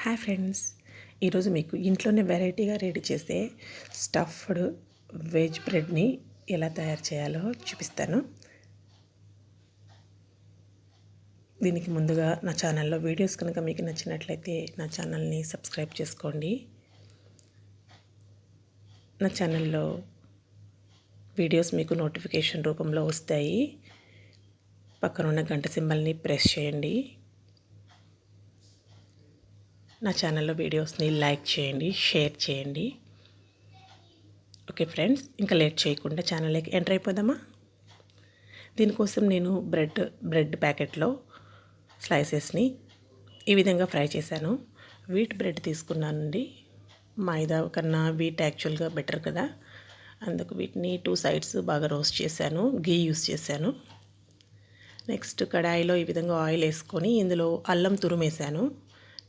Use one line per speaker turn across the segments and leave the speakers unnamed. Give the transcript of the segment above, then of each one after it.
Hi friends, ఈరోజు మీకు ఇంట్లోనే వెరైటీగా రెడీ చేసే స్టఫ్డ్ వెజ్ బ్రెడ్ని ఎలా తయారు చేయాలో చూపిస్తాను. దీనికి ముందుగా నా ఛానల్లో వీడియోస్ కనుక మీకు నచ్చినట్లయితే నా ఛానల్ని సబ్స్క్రైబ్ చేసుకోండి. నా ఛానల్లో వీడియోస్ మీకు నోటిఫికేషన్ రూపంలో వస్తాయి. పక్కన ఉన్న గంట సింబల్ని ప్రెస్ చేయండి. నా ఛానల్లో వీడియోస్ని లైక్ చేయండి, షేర్ చేయండి. ఓకే ఫ్రెండ్స్, ఇంకా లేట్ చేయకుండా ఛానల్లోకి ఎంటర్ అయిపోదామా. దీనికోసం నేను బ్రెడ్ ప్యాకెట్లో స్లైసెస్ని ఈ విధంగా ఫ్రై చేశాను. వీట్ బ్రెడ్ తీసుకున్నానండి. మైదా కన్నా వీట్ యాక్చువల్గా బెటర్ కదా, అందుకు వీటిని 2 సైడ్స్ బాగా రోస్ట్ చేశాను. గీ యూస్ చేశాను. నెక్స్ట్ కడాయిలో ఈ విధంగా ఆయిల్ వేసుకొని ఇందులో అల్లం తురుమేశాను.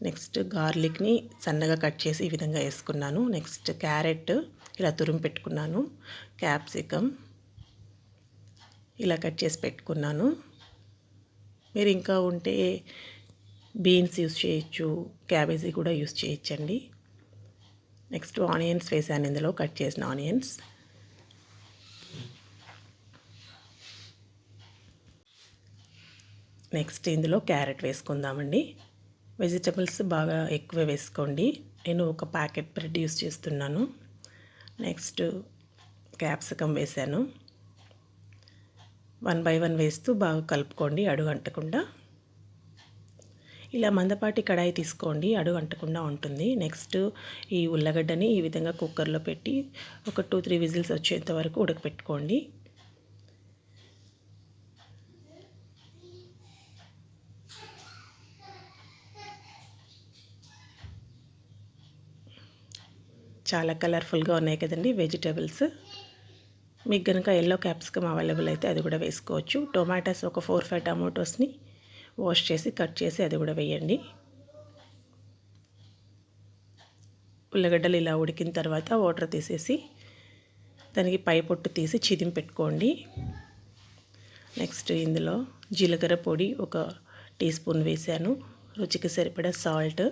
నెక్స్ట్ గార్లిక్ని సన్నగా కట్ చేసి ఈ విధంగా వేసుకున్నాను. నెక్స్ట్ క్యారెట్ ఇలా తురిమి పెట్టుకున్నాను. క్యాప్సికమ్ ఇలా కట్ చేసి పెట్టుకున్నాను. మీరు ఇంకా ఉంటే బీన్స్ యూస్ చేయొచ్చు, క్యాబేజీ కూడా యూస్ చేయొచ్చండి. నెక్స్ట్ ఆనియన్స్ వేసాను, ఇందులో కట్ చేసిన ఆనియన్స్. నెక్స్ట్ ఇందులో క్యారెట్ వేసుకుందామండి. వెజిటబుల్స్ బాగా ఎక్కువ వేసుకోండి. నేను ఒక ప్యాకెట్ బ్రెడ్ యూస్ చేస్తున్నాను. నెక్స్ట్ క్యాప్సికమ్ వేసాను. 1 బై 1 వేస్తూ బాగా కలుపుకోండి, అడుగు అంటకుండా. ఇలా మందపాటి కడాయి తీసుకోండి, అడుగు అంటకుండా ఉంటుంది. నెక్స్ట్ ఈ ఉల్లగడ్డని ఈ విధంగా కుక్కర్లో పెట్టి ఒక 2-3 విజిల్స్ వచ్చేంత వరకు ఉడకపెట్టుకోండి. చాలా కలర్ఫుల్గా ఉన్నాయి కదండి వెజిటేబుల్స్. మీకు కనుక ఎల్లో క్యాప్సికమ్ అవైలబుల్ అయితే అది కూడా వేసుకోవచ్చు. టొమాటోస్ ఒక 4-5 టమాటోస్ని వాష్ చేసి కట్ చేసి అది కూడా వేయండి. ఉల్లగడ్డలు ఇలా ఉడికిన తర్వాత వాటర్ తీసేసి దానికి పై పొట్టు తీసి చిదిమి పెట్టుకోండి. నెక్స్ట్ ఇందులో జీలకర్ర పొడి 1 టీ స్పూన్ వేసాను. రుచికి సరిపడా సాల్ట్,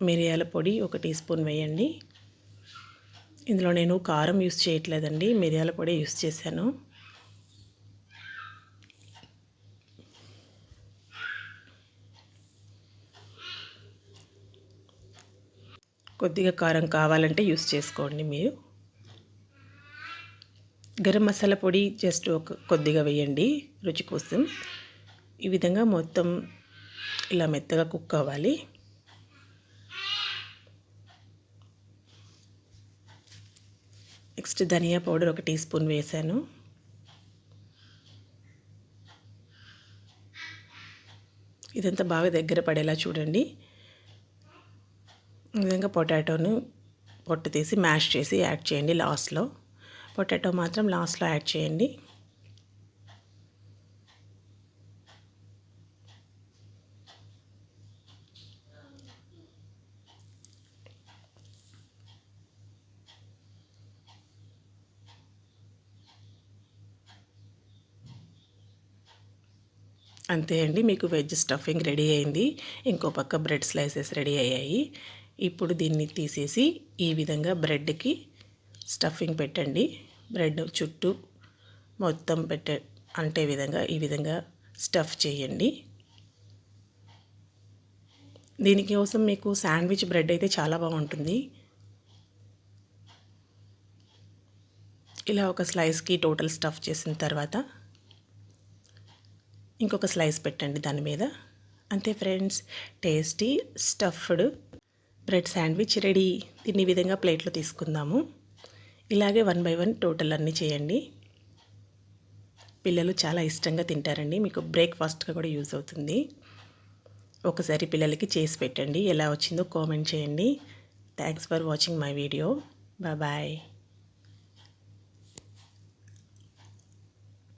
మిరియాల పొడి 1 టీ స్పూన్ వేయండి. ఇందులో నేను కారం యూస్ చేయట్లేదండి, మిరియాల పొడి యూస్ చేశాను. కొద్దిగా కారం కావాలంటే యూస్ చేసుకోండి మీరు. గరం మసాలా పొడి జస్ట్ కొద్దిగా వేయండి రుచి కోసం. ఈ విధంగా మొత్తం ఇలా మెత్తగా కుక్ అవ్వాలి. నెక్స్ట్ ధనియా పౌడర్ 1 టీ స్పూన్ వేసాను. ఇదంతా బాగా దగ్గర పడేలా చూడండి. ఈ విధంగా పొటాటోను పొట్టు తీసి మ్యాష్ చేసి యాడ్ చేయండి లాస్ట్లో. పొటాటో మాత్రం లాస్ట్లో యాడ్ చేయండి. అంతే అండి, మీకు వెజ్ స్టఫింగ్ రెడీ అయింది. ఇంకో పక్క బ్రెడ్ స్లైసెస్ రెడీ అయ్యాయి. ఇప్పుడు దీన్ని తీసేసి ఈ విధంగా బ్రెడ్కి స్టఫింగ్ పెట్టండి. బ్రెడ్ చుట్టూ మొత్తం అంటే ఈ విధంగా స్టఫ్ చేయండి. దీనికోసం మీకు శాండ్విచ్ బ్రెడ్ అయితే చాలా బాగుంటుంది. ఇలా ఒక స్లైస్కి టోటల్ స్టఫ్ చేసిన తర్వాత ఇంకొక స్లైస్ పెట్టండి దాని మీద. అంతే friends, tasty stuffed bread sandwich ready. దీన్ని విధంగా ప్లేట్లో తీసుకుందాము. ఇలాగే 1 బై 1 టోటల్ అన్నీ చేయండి. పిల్లలు చాలా ఇష్టంగా తింటారండి. మీకు బ్రేక్ఫాస్ట్గా కూడా యూజ్ అవుతుంది. ఒకసారి పిల్లలకి చేసి పెట్టండి. ఎలా వచ్చిందో కామెంట్ చేయండి. Thanks for watching my video. Bye.